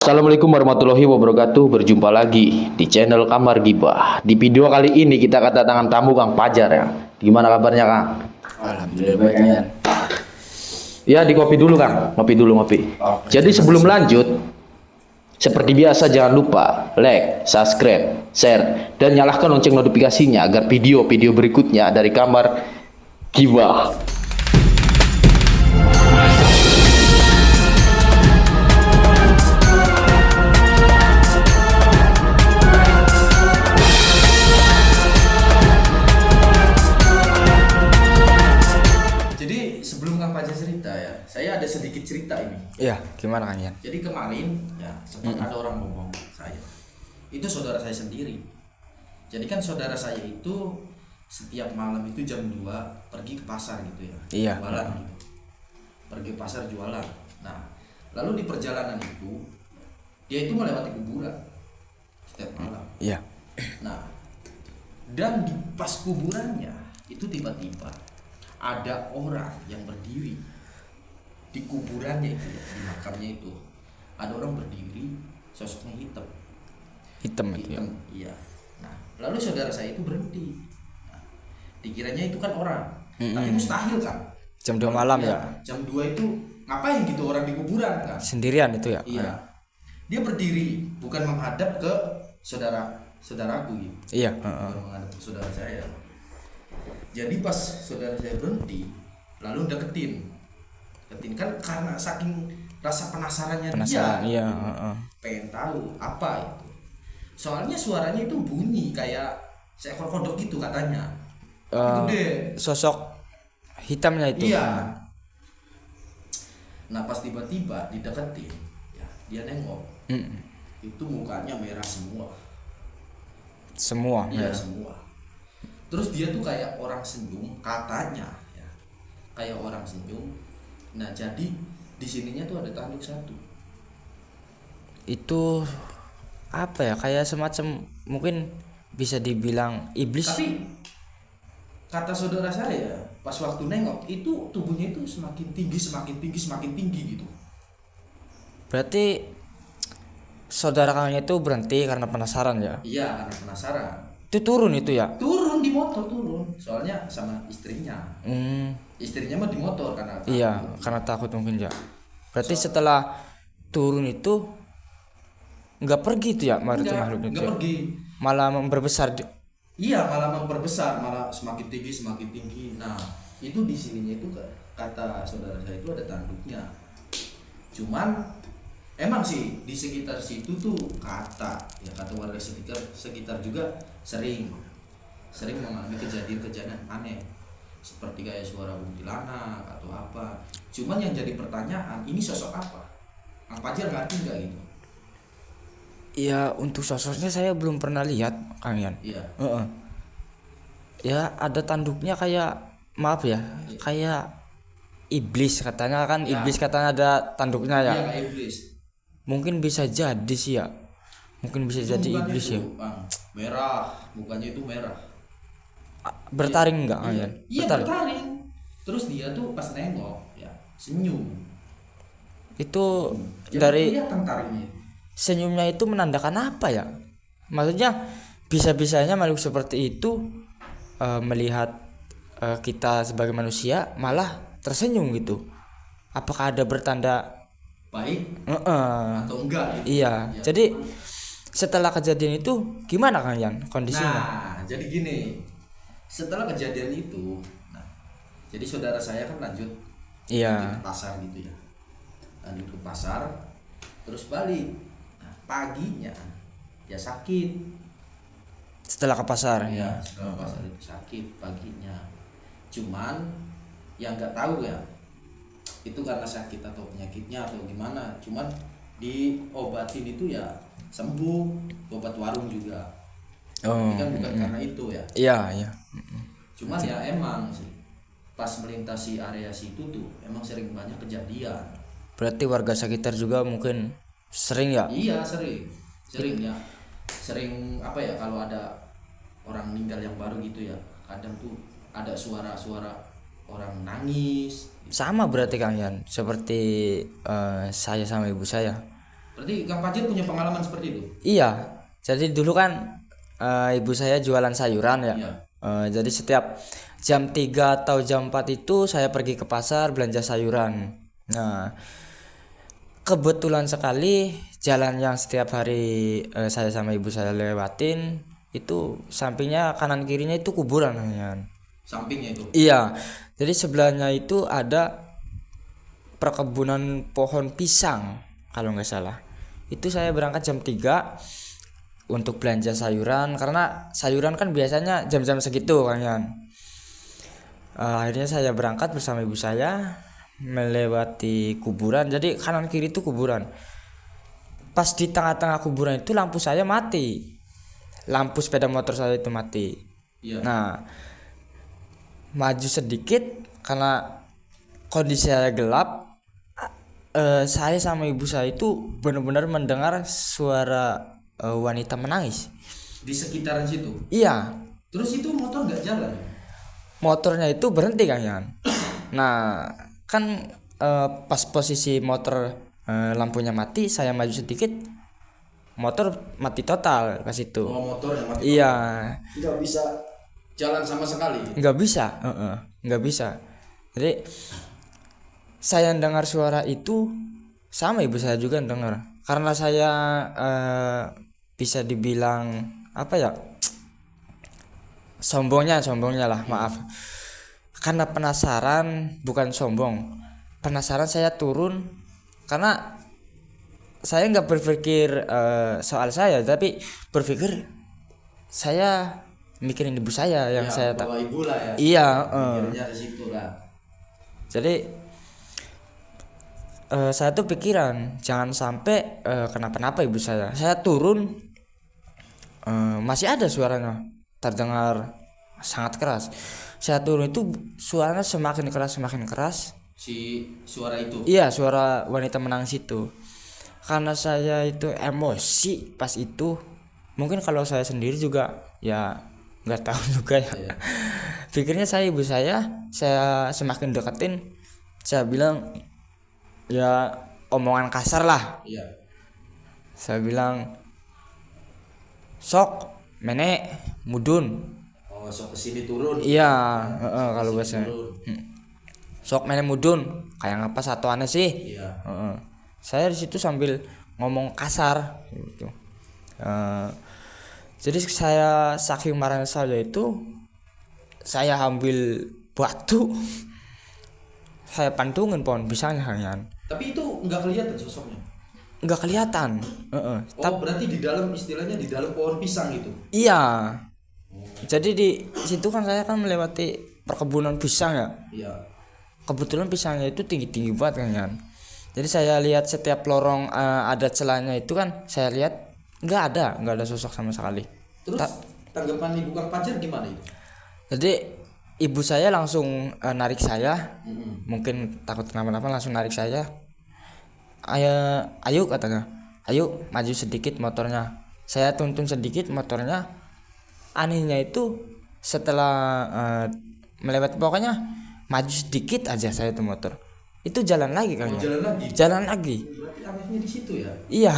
Assalamualaikum warahmatullahi wabarakatuh. Berjumpa lagi di channel Kamar Gibah. Di video kali ini kita kedatangan tamu Kang Fajar ya. Gimana kabarnya Kang? Alhamdulillah baik Kang. Ya di kopi dulu Kang. Ngopi dulu ngopi. Jadi sebelum lanjut, seperti biasa jangan lupa like, subscribe, share, dan nyalakan lonceng notifikasinya agar video-video berikutnya dari Kamar Gibah. Sebelum Kang Fajar cerita ya, saya ada sedikit cerita ini. Iya, gimana Kang Yan? Jadi kemarin ya sempat ada orang ngomong saya. Itu saudara saya sendiri. Jadi kan saudara saya itu setiap malam itu jam 2 pergi ke pasar gitu ya. Iya. Jualan gitu. Pergi ke pasar jualan. Nah, lalu di perjalanan itu dia itu melewati kuburan setiap malam. Iya. Nah, dan di pas kuburannya itu tiba-tiba ada orang yang berdiri di kuburannya itu ya, di makamnya itu ada orang berdiri, sosoknya hitam Itu ya. iya. Nah lalu saudara saya itu berhenti, nah, dikiranya itu kan orang, tapi mustahil kan, Jam 2 malam ya? Jam 2 itu ngapain gitu orang di kuburan kan, Sendirian itu ya? iya. Dia berdiri bukan menghadap ke saudaraku gitu, Iya. bukan menghadap ke saudara saya. Jadi pas saudara saya berhenti, lalu deketin kan karena saking rasa penasarannya Penasaran, dia, iya. pengen tahu apa itu. Soalnya suaranya itu bunyi kayak seekor kodok gitu katanya. Itu deh. Sosok hitamnya itu. Iya. Nah pas tiba-tiba dideketin, ya dia nengok, itu mukanya merah semua. Semua. Iya Ya. semua. Terus dia tuh kayak orang senyum katanya ya. Kayak orang senyum. Nah, jadi di sininya tuh ada tanduk satu. Itu apa ya? Kayak semacam mungkin bisa dibilang iblis. Tapi kata saudara saya pas waktu nengok itu tubuhnya itu semakin tinggi gitu. Berarti saudara kalian itu berhenti karena penasaran ya? Iya, karena penasaran. Itu turun itu ya? Turun di motor turun. Soalnya sama istrinya. Hmm, Istrinya mah di motor karena iya, karena takut mungkin ya. Berarti setelah turun itu nggak pergi itu ya makhluk itu enggak ya? pergi. Malah memperbesar. Iya, malah memperbesar, malah semakin tinggi. Nah, itu di sininya itu kata saudara saya itu ada tanduknya. Cuman emang sih di sekitar situ tuh kata warga sekitar juga sering mengalami kejadian-kejadian aneh seperti kayak suara kuntilanak atau apa. Cuman yang jadi pertanyaan, ini sosok apa? Kang Fajar ngerti nggak gitu? Ya untuk sosoknya saya belum pernah lihat Kang Yan. Iya. Ya ada tanduknya kayak maaf ya, kayak iblis katanya kan Ya. iblis katanya ada tanduknya ya. Iya kayak iblis. Mungkin bisa jadi sih ya. Mungkin bisa Itu jadi mukanya iblis itu, ya. Bang, merah, mukanya itu merah. Bertaring enggak Kang Yan? Iya bertaring. Terus dia tuh pas nengok ya senyum. Itu Jadi dari kelihatan taringnya. senyumnya itu menandakan apa ya? Maksudnya bisa-bisanya makhluk seperti itu melihat kita sebagai manusia malah tersenyum gitu. Apakah ada bertanda Baik atau enggak gitu. Iya. Ya. Jadi setelah kejadian itu gimana Kang Yan kondisinya? Nah, jadi gini. Setelah kejadian itu, nah, jadi saudara saya kan lanjut Iya. ke pasar gitu ya. Lanjut ke pasar, terus balik. Nah, paginya ya sakit. Setelah ke pasar Ya, ya. setelah pasar itu sakit paginya. Cuman yang nggak tahu ya, itu karena sakit atau penyakitnya atau gimana. Cuman diobatin itu ya sembuh, obat warung juga. Oh. Ini kan bukan karena itu ya. Iya, iya. Cuman ya emang sih pas melintasi area situ tuh emang sering banyak kejadian. Berarti warga sekitar juga mungkin sering ya? Iya sering ya. Sering apa ya kalau ada orang meninggal yang baru gitu ya. Kadang tuh ada suara-suara orang nangis. Sama berarti Kang Yan seperti saya sama ibu saya. Berarti Kang Fajir punya pengalaman seperti itu? Iya, jadi dulu kan ibu saya jualan sayuran ya. Iya. Jadi setiap jam 3 atau jam 4 itu saya pergi ke pasar belanja sayuran. Nah, kebetulan sekali jalan yang setiap hari saya sama ibu saya lewatin itu sampingnya kanan kirinya itu kuburan ya. Sampingnya itu. Iya, jadi sebelahnya itu ada perkebunan pohon pisang kalau nggak salah. Itu saya berangkat jam 3 untuk belanja sayuran karena sayuran kan biasanya jam-jam segitu kan ya. Akhirnya saya berangkat bersama ibu saya melewati kuburan. Jadi kanan kiri itu kuburan. Pas di tengah-tengah kuburan itu lampu saya mati. Lampu sepeda motor saya itu mati. Iya. Nah, maju sedikit karena kondisi saya gelap. Saya sama ibu saya itu benar-benar mendengar suara wanita menangis. Di sekitaran situ. Iya, Terus itu motor nggak jalan? motornya itu berhenti kan Yan. Nah, kan pas posisi motor lampunya mati, saya maju sedikit, motor mati total ke situ. Oh, motor yang mati. Iya, Nggak bisa jalan sama sekali. nggak bisa, nggak bisa. Jadi saya dengar suara itu sama ibu saya juga dengar. Karena saya bisa dibilang apa ya? Sombongnya lah, maaf. Karena penasaran, bukan sombong. Penasaran saya turun karena saya nggak berpikir soal saya, tapi berpikir saya mikirin ibu saya yang Ya, saya tak. bawa ibu lah ya. Iya, Akhirnya ke situ lah. jadi saya tuh pikiran jangan sampai kenapa-napa ibu saya. Saya turun masih ada suaranya terdengar sangat keras. Saya turun itu suaranya semakin keras. Si suara itu. Iya, suara wanita menangis itu. Karena saya itu emosi pas itu. Mungkin kalau saya sendiri juga ya nggak tahu juga ya. Iya. Pikirnya ibu saya semakin deketin. Saya bilang ya omongan kasar lah. Iya. Saya bilang sok menek mudun. Oh, sok kesini turun. Iya, kalau Kesini bahasa turun. sok menek mudun kayak ngapa satu aneh sih. Iya. Saya di situ sambil ngomong kasar gitu. Jadi saya saking marahnya saya itu saya ambil batu saya pantungin pohon pisangnya kan. Tapi itu nggak kelihatan sosoknya. Nggak kelihatan. Oh, berarti di dalam istilahnya di dalam pohon pisang itu. Iya. Jadi di situ kan saya kan melewati perkebunan pisang ya. Iya. Kebetulan pisangnya itu tinggi-tinggi banget kan. Jadi saya lihat setiap lorong ada celahnya itu kan saya lihat nggak ada sosok sama sekali. Terus tanggapan Ibu Kang Fajar gimana itu? Jadi ibu saya langsung narik saya, Mm-mm. mungkin takut kenapa-napa langsung narik saya. Ayo katanya, ayo maju sedikit motornya. Saya tuntun sedikit motornya. Anehnya itu setelah melewati pokoknya maju sedikit aja saya tuh motor. Itu jalan lagi kan Oh, ya? jalan lagi. Jalan lagi. Berarti anehnya di situ ya. Iya.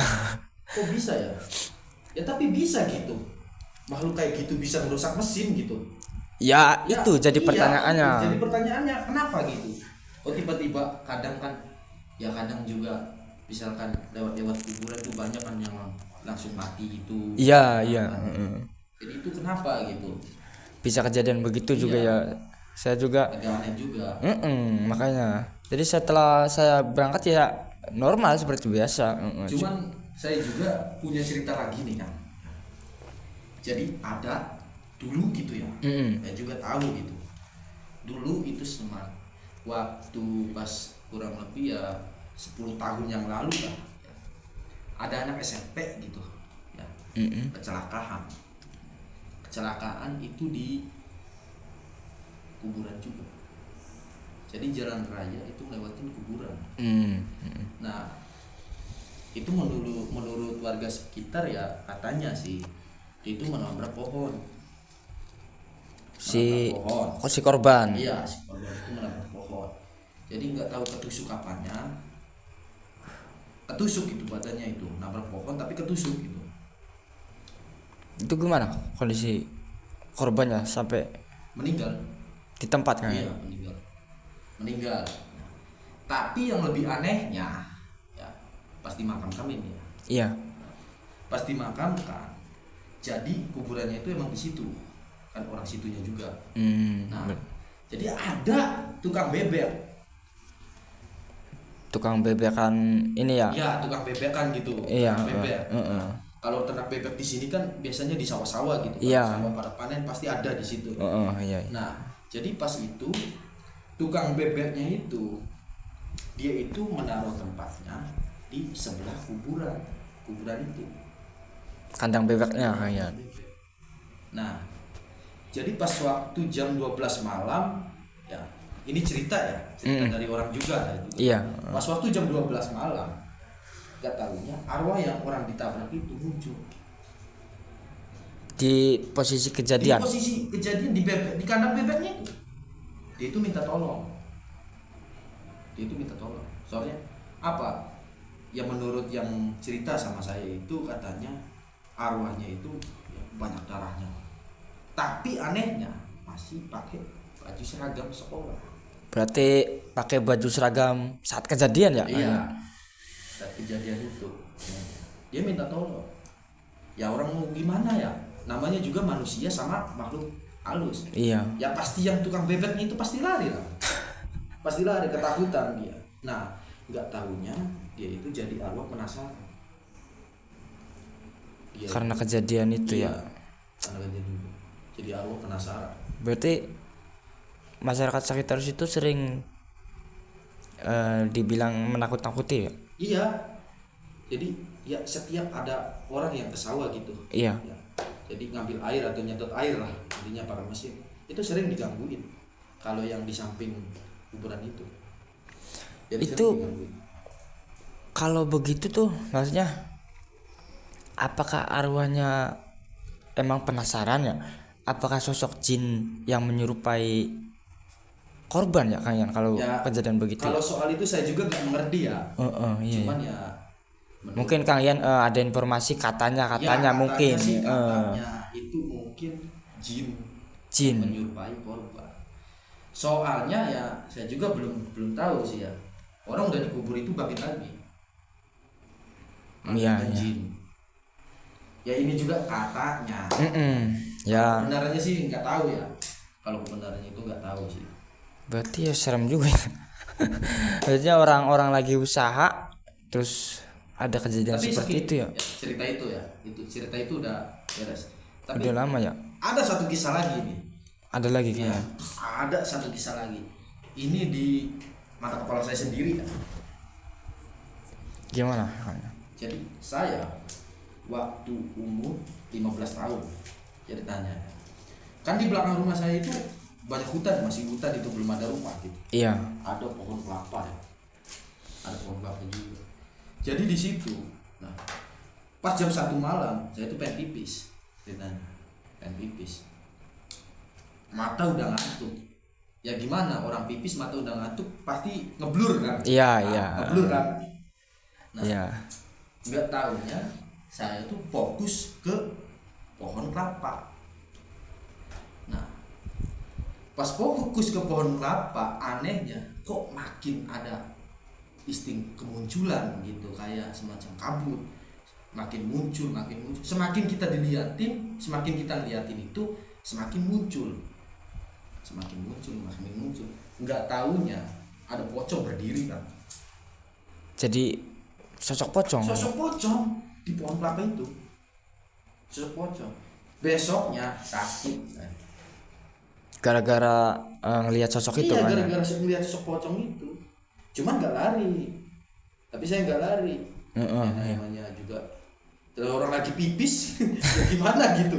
Kok bisa ya? Ya tapi bisa gitu. Makhluk kayak gitu bisa merusak mesin gitu. Ya, Ya, itu jadi iya, pertanyaannya. Jadi pertanyaannya kenapa gitu? Oh, tiba-tiba kadang kan ya kadang juga misalkan lewat kuburan tuh banyak kan yang langsung mati gitu. Iya. Jadi itu kenapa gitu? Bisa kejadian begitu juga Iya. ya. Saya juga Agak aneh juga. makanya. Jadi setelah saya berangkat ya normal seperti biasa. Cuman saya juga punya cerita lagi nih kan. Jadi ada dulu gitu ya. Saya juga tahu gitu. Dulu itu waktu pas kurang lebih ya 10 tahun yang lalu lah ya. Ada anak SMP gitu ya. Kecelakaan itu di kuburan juga. Jadi jalan raya itu lewatin kuburan. Nah, itu menurut warga sekitar ya katanya sih itu menabrak pohon. Si Menabrak pohon. si korban. Iya, si korban itu menabrak pohon. Jadi nggak tahu ketusuk kapannya. ketusuk itu badannya itu, nabrak pohon tapi ketusuk gitu. Itu gimana kondisi korbannya sampai Meninggal. di tempat kan? Iya, meninggal. Tapi yang lebih anehnya ya pas dimakamkan ini ya. Iya. Pas dimakamkan, jadi kuburannya itu emang di situ. Kan orang situnya juga. Nah, jadi ada tukang bebek. Tukang bebekan ini ya? Iya, tukang bebekan gitu. Iya. Tukang bebek. Nah, kalau ternak bebek di sini kan biasanya di sawah-sawah gitu. Iya. Sawah pada panen pasti ada di situ. Iya. Nah, jadi pas itu tukang bebeknya itu dia itu menaruh tempatnya di sebelah kuburan itu. Kandang bebeknya kayaknya. Nah, jadi pas waktu jam 12 malam ya, ini cerita dari orang juga itu. Iya. Pas waktu jam 12 malam, gak tahunya arwah yang orang ditabrak itu muncul. Di posisi kejadian. Di posisi kejadian di bebek, di kandang bebeknya itu. Dia itu minta tolong. Soalnya apa? Ya menurut yang cerita sama saya itu katanya arwahnya itu ya, banyak darahnya. Tapi anehnya masih pakai baju seragam sekolah. Berarti pakai baju seragam saat kejadian ya? Iya. Saat kejadian itu dia minta tolong. Ya orang mau gimana ya? Namanya juga manusia sama makhluk halus. Iya. Ya pasti yang tukang bebeknya itu pasti lari lah. Pasti lari, ketakutan dia. Nah, nggak tahunya dia itu jadi arwah penasaran. Dia Karena kejadian itu iya, ya. Karena kejadian itu. Jadi arwah penasaran. Berarti masyarakat sekitar situ sering dibilang menakut-nakuti ya? Iya. Jadi ya setiap ada orang yang ke sawah gitu. Iya. Ya, jadi ngambil air atau nyedot air lah, intinya pakai mesin. Itu sering digangguin. Kalau yang di samping kuburan itu. Jadi Itu sering digangguin. kalau begitu tuh maksudnya apakah arwahnya emang penasaran ya? Apakah sosok jin yang menyerupai korban ya kayaknya kalau Ya, kejadian begitu? Kalau soal itu saya juga nggak mengerti ya. Iya. Cuman ya Mungkin kalian ada informasi katanya ya, mungkin sih, katanya itu mungkin jin jin. menyerupai korban. Soalnya ya saya juga belum tahu sih ya. Orang udah dikubur itu bangkit lagi. Iya. Jin. Ya ini juga katanya. Ya. Kebenarannya sih nggak tahu ya. Kalau kebenarannya itu nggak tahu sih. Berarti ya serem juga ya. Maksudnya orang-orang lagi usaha terus ada kejadian seperti itu ya. Cerita itu udah beres. Tapi Udah lama ya. ada satu kisah lagi nih. Ada lagi Ya, kayaknya. ada satu kisah lagi. Ini di mata kepala saya sendiri ya. Gimana? Jadi saya waktu umur 15 tahun ceritanya. Kan di belakang rumah saya itu banyak hutan, masih hutan itu belum ada rumah gitu. Iya. Ada pohon kelapa ya. Ada pohon kelapa juga. Jadi di situ, nah pas jam 1 malam saya itu pengen pipis, ceritanya, pengen pipis. Mata udah ngantuk. Ya gimana orang pipis mata udah ngantuk pasti ngeblur kan? Iya, Nah, iya. Ngeblur kan? Nah, Iya. nggak tahunya saya itu fokus ke pohon kelapa. Nah, pas fokus ke pohon kelapa, anehnya kok makin ada insting kemunculan gitu, kayak semacam kabut, makin muncul. Semakin kita diliatin, semakin kita liatin itu semakin muncul. Nggak tahunya ada pocong berdiri kan. Jadi sosok pocong. Sosok pocong di pohon kelapa itu. Sosok pocong. Besoknya sakit. Gara-gara ngelihat sosok itu Iya, kan. gara-gara saya melihat sosok pocong itu. Cuman nggak lari. Tapi saya nggak lari. Namanya juga kalau orang lagi pipis, ya gimana gitu.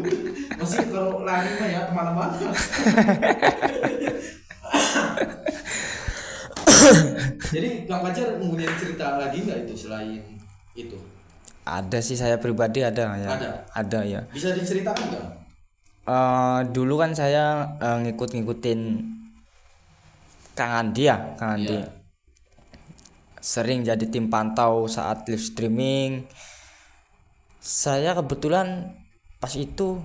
Maksudnya kalau lari mah ya kemana-mana. Jadi Kang Fajar mempunyai cerita lagi nggak itu selain itu? Ada sih, saya pribadi ada ya. Ada ya. Bisa diceritakan nggak? Dulu kan saya ngikutin Kang Andi ya, Kang Andi. Iya. sering jadi tim pantau saat live streaming. Saya kebetulan pas itu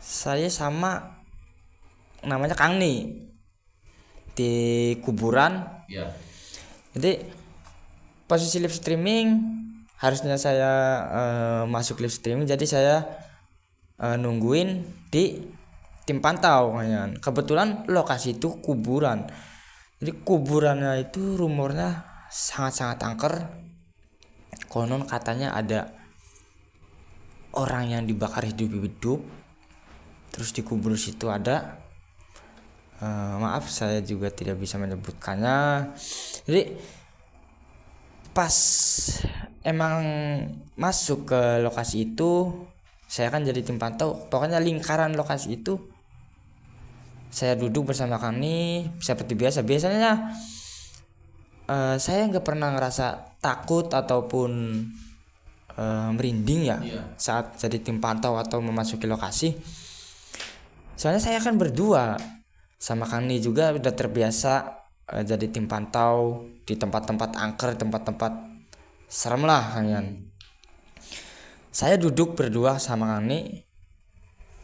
saya sama namanya Kang Ni di kuburan. Ya. Jadi posisi live streaming harusnya saya masuk live streaming, jadi saya nungguin di tim pantau kan. Kebetulan lokasi itu kuburan. Jadi kuburannya itu rumornya sangat-sangat angker. Konon katanya ada orang yang dibakar hidup-hidup. Terus di kubur situ ada maaf saya juga tidak bisa menyebutkannya. Jadi pas emang masuk ke lokasi itu, saya kan jadi tim pantau. Pokoknya lingkaran lokasi itu saya duduk bersama kami seperti biasa. Biasanya saya nggak pernah ngerasa takut ataupun merinding ya saat jadi tim pantau atau memasuki lokasi. Soalnya saya kan berdua sama Kang Ni juga udah terbiasa jadi tim pantau di tempat-tempat angker, tempat-tempat serem lah kalian. Saya duduk berdua sama Kang Ni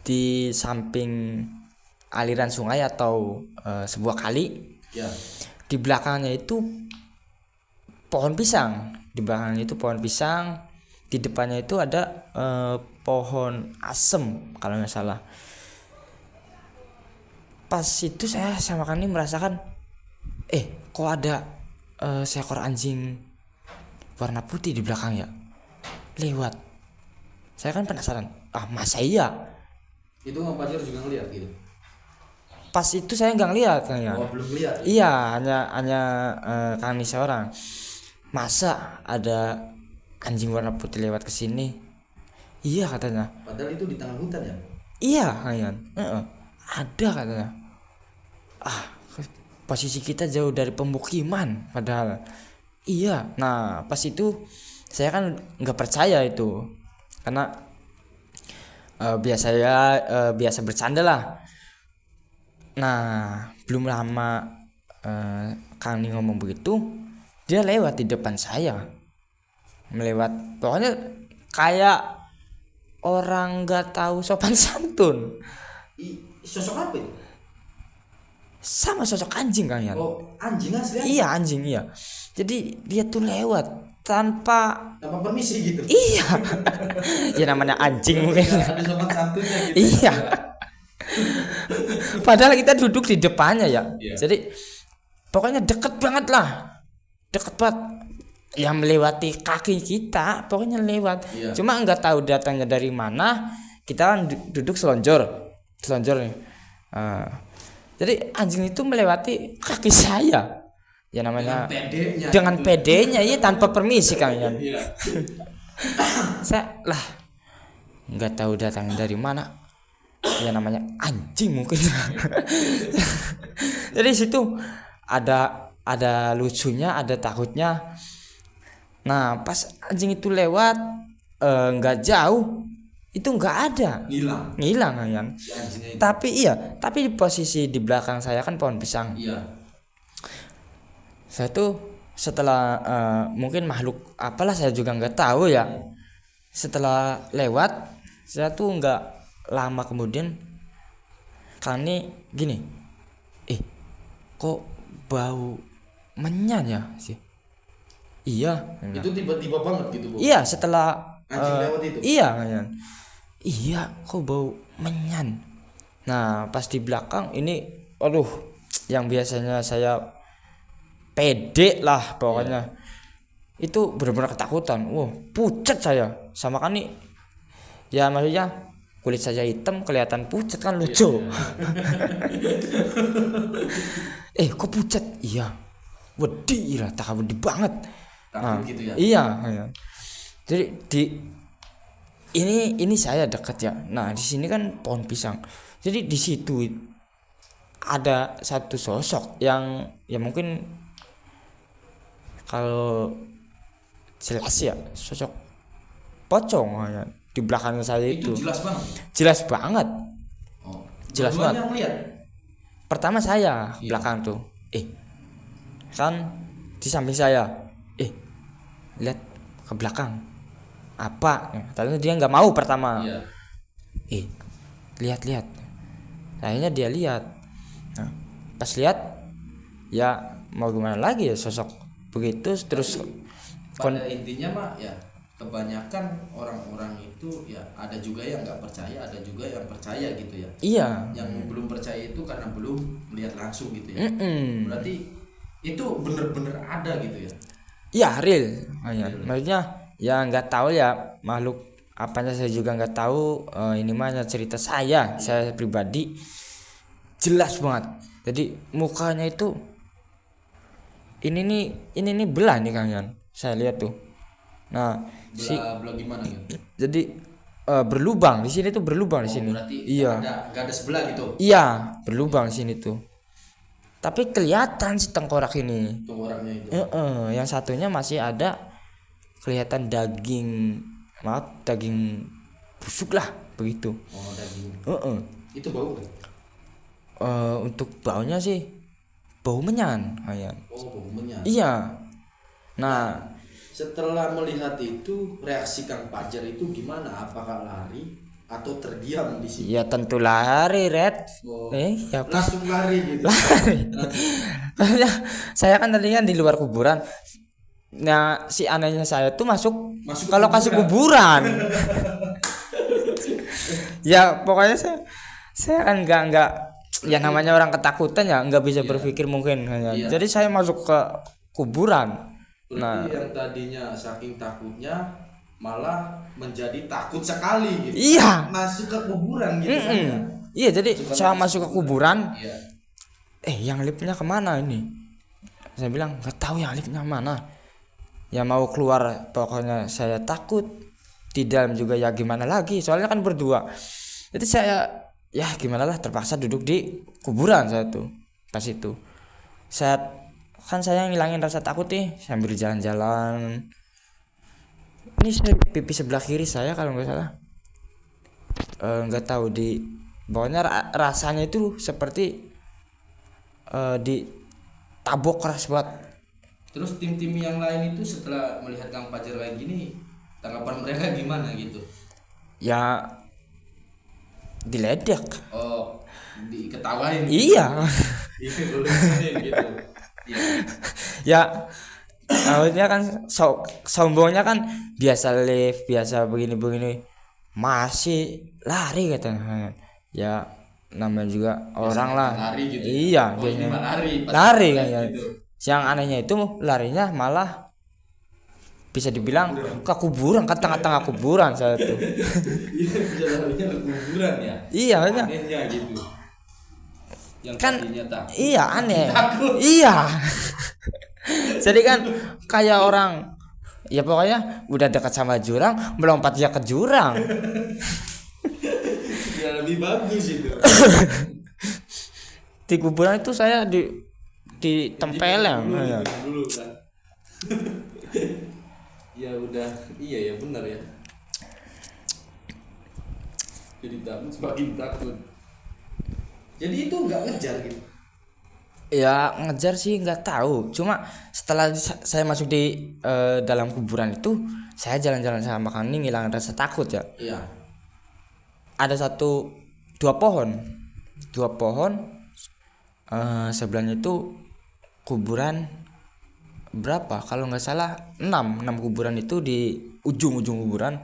di samping aliran sungai atau sebuah kali. Ya. Di belakangnya itu pohon pisang. Di belakangnya itu pohon pisang. Di depannya itu ada pohon asem kalau nggak salah. Pas itu saya sama Kang Ni merasakan, kok ada seekor anjing warna putih di belakang ya, lewat. Saya kan penasaran, masa iya? Itu Bang Fajar juga ngeliat gitu? Pas itu saya nggak ngeliat Kang ya. Oh, belum lihat. Iya, hanya Kang Ni seorang. Masa ada anjing warna putih lewat ke sini? Iya katanya. Padahal itu di tengah hutan ya? Iya kalian. Ada katanya. Posisi kita jauh dari pemukiman padahal. Iya. Nah pas itu saya kan nggak percaya itu, karena biasa bercanda lah. Nah belum lama Kang Ni ngomong begitu, dia lewat di depan saya, pokoknya kayak orang nggak tahu sopan santun. Sosok apa itu? Sama sosok anjing Kang Yan. Oh, anjing asli? Iya anjing, iya. Jadi dia tuh lewat tanpa permisi gitu? Iya. Ya namanya anjing mungkin. Ada sopan santunnya gitu. Iya. Padahal kita duduk di depannya ya. Jadi pokoknya deket banget lah. Deket banget. Ya melewati kaki kita, pokoknya lewat. Cuma nggak tahu datangnya dari mana. Kita kan duduk selonjor nih. Jadi anjing itu melewati kaki saya. Ya namanya dengan pedenya ya, tanpa permisi kalian. Saya lah nggak tahu datangnya dari mana. Ya namanya anjing mungkin. Jadi situ ada lucunya, ada takutnya. Nah pas anjing itu lewat nggak jauh, itu nggak ada, ngilang kan. Tapi di posisi di belakang saya kan pohon pisang. Saya tuh setelah mungkin makhluk apalah saya juga nggak tahu ya, setelah lewat saya tuh nggak lama kemudian Kang Ni gini, kok bau menyan ya sih. Iya. Itu tiba-tiba banget gitu, Bu? Iya, setelah anjing lewat itu. Iya, kan. Iya, kok bau menyan. Nah, pas di belakang ini, aduh, yang biasanya saya pede lah pokoknya. Itu benar-benar ketakutan. Wah, pucat saya. Sama kan nih. Ya maksudnya kulit saya hitam kelihatan pucat kan lucu. Kok pucat? Iya. Wedi lah, tak wedi banget. Gitu ya? Iya. Jadi ini saya dekat ya. Nah di sini kan pohon pisang. Jadi di situ ada satu sosok yang ya mungkin kalau jelas ya, sosok pocong ya di belakang saya itu. Jelas banget. Oh. Jelas banget. Yang lihat? Pertama saya belakang tuh. Kan di di samping saya. Lihat ke belakang. Apa? Ternyata dia nggak mau pertama. Iya. Lihat. Akhirnya dia lihat. Nah, pas lihat, ya mau gimana lagi ya, sosok begitu terus. Pada intinya mah ya kebanyakan orang-orang itu ya ada juga yang nggak percaya, ada juga yang percaya gitu ya. Iya. Yang belum percaya itu karena belum melihat langsung gitu ya. Berarti itu bener-bener ada gitu ya. Iya, real. Maksudnya ya nggak tahu ya makhluk apanya, saya juga nggak tahu. Ini mah hanya cerita saya pribadi, jelas banget. Jadi mukanya itu ini nih belah nih kalian. Saya lihat tuh. Nah, Belah gimana gitu? jadi berlubang di sini tuh, berlubang di sini. Berarti Iya. nggak ada sebelah gitu. Iya, berlubang di sini tuh. Tapi kelihatan si tengkorak ini. Tengkoraknya itu. Yang satunya masih ada kelihatan daging busuk lah begitu. Oh, daging. Itu bau kan? Untuk baunya sih bau menyan, Ayan. Oh, bau menyan. Iya. Nah, Setelah melihat itu, reaksi Kang Fajar itu gimana? Apakah lari atau terdiam di sini? ya tentu lari, Red. Oh, Ya apa? langsung lari gitu. Lari. Maksudnya, saya kan tadi kan di luar kuburan. Nah, si anehnya saya tuh masuk ke lokasi kuburan. Ya pokoknya saya kan nggak ya, namanya orang ketakutan ya nggak bisa berpikir mungkin. Iya. Jadi saya masuk ke kuburan. Berarti yang tadinya saking takutnya malah menjadi takut sekali gitu. Iya. Masuk ke kuburan gitu kan. Ya? Iya, jadi saya masuk ke kuburan. Iya. Yang liftnya kemana ini? Saya bilang nggak tahu yang liftnya mana. Ya mau keluar, pokoknya saya takut. Di dalam juga ya gimana lagi, soalnya kan berdua. Jadi saya ya gimana lah, terpaksa duduk di kuburan saya tuh. Pas itu saya ngilangin rasa takut nih sambil jalan-jalan. Ini pipi sebelah kiri saya kalau nggak salah, nggak tahu di bawahnya rasanya itu seperti ditabok keras banget. Terus tim-tim yang lain itu setelah melihat Kang Fajar kayak gini, tanggapan mereka gimana gitu? Ya diledek. Oh, diketawain. Iya. Gitu. Iya. Ya maksudnya kan sombongnya kan biasa lift, biasa begini masih lari katanya. Ya namanya juga orang lah. Lari gitu. Iya, Oh, ini mah lari. lari kan ya. Gitu. Yang anehnya itu larinya malah bisa dibilang ke kuburan, ke tengah-tengah kuburan saya tuh. Iya, bisa larinya ke kuburan ya. Iya, maksudnya Anehnya gitu. Yang kan tadinya takut. iya aneh. Takut. Iya. Jadi kan kayak orang ya pokoknya udah dekat sama jurang, melompat ya ke jurang. Ya lebih bagus itu. Di kuburan itu saya ditempeleng. Dulu kan. Ya udah, iya ya benar ya. Jadi takut semakin takut. Jadi itu nggak ngejar gitu. Ya ngejar sih nggak tahu. Cuma setelah saya masuk di dalam kuburan itu, saya jalan-jalan sama Kang Ning ngilangin rasa takut ya. Iya. Ada dua pohon sebelahnya itu kuburan berapa? Kalau nggak salah 6 kuburan itu di ujung-ujung kuburan.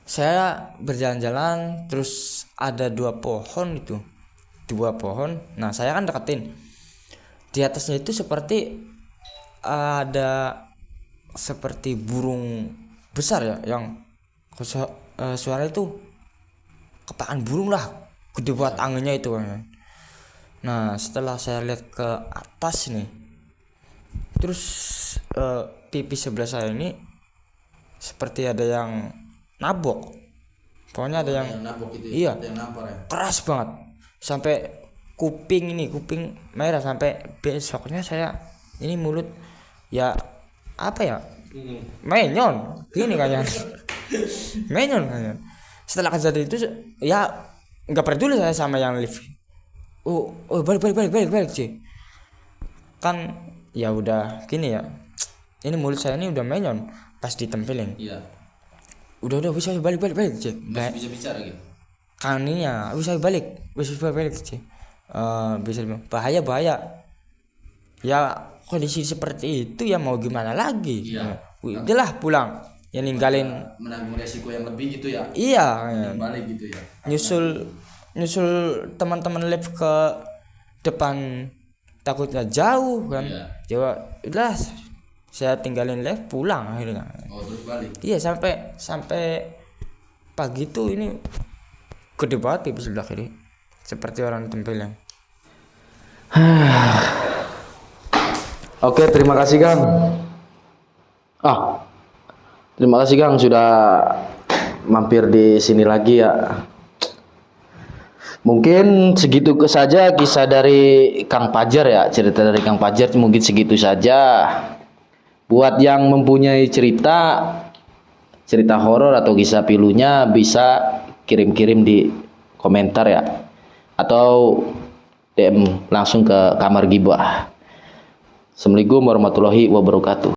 Saya berjalan-jalan terus ada dua pohon. Nah saya kan deketin, di atasnya itu seperti ada seperti burung besar ya, yang suara itu kepakan burung lah, gede buat anginnya itu kan. Nah setelah saya lihat ke atas nih, terus pipi sebelah saya ini seperti ada yang nabok. Pokoknya ada yang nabok itu. Iya. Ada yang nampar ya. Keras banget. Sampai kuping merah, sampai besoknya saya ini mulut ya apa ya? Menyon. Gini kayaknya. Menyon kayaknya. Setelah kejadian itu ya enggak peduli saya sama yang lift. Oh balik sih. Kan ya udah gini ya, ini mulut saya ini udah menyon pas ditempelin. Iya. Udah bisa balik cek. Masih bisa bicara gitu. Kaninya bisa balik cek. Bisa bahaya. Ya kondisi seperti itu ya mau gimana lagi. Iya. Udahlah pulang. Ya ninggalin Menanggung resiko yang lebih gitu ya. iya. Balik gitu ya. Nyusul teman-teman lab ke depan takutnya jauh kan. Iya. Coba udah saya tinggalin lab pulang akhirnya. Oh, terus balik. Iya sampai pagi tuh ini gede banget pipi sebelah kiri seperti orang tempeleng. Oke, terima kasih Kang. Terima kasih Kang sudah mampir di sini lagi ya. Mungkin segitu saja kisah dari Kang Pajar ya, cerita dari Kang Pajar mungkin segitu saja. Buat yang mempunyai cerita horor atau kisah pilunya bisa kirim-kirim di komentar ya, atau DM langsung ke Kamar Gibah. Assalamualaikum warahmatullahi wabarakatuh.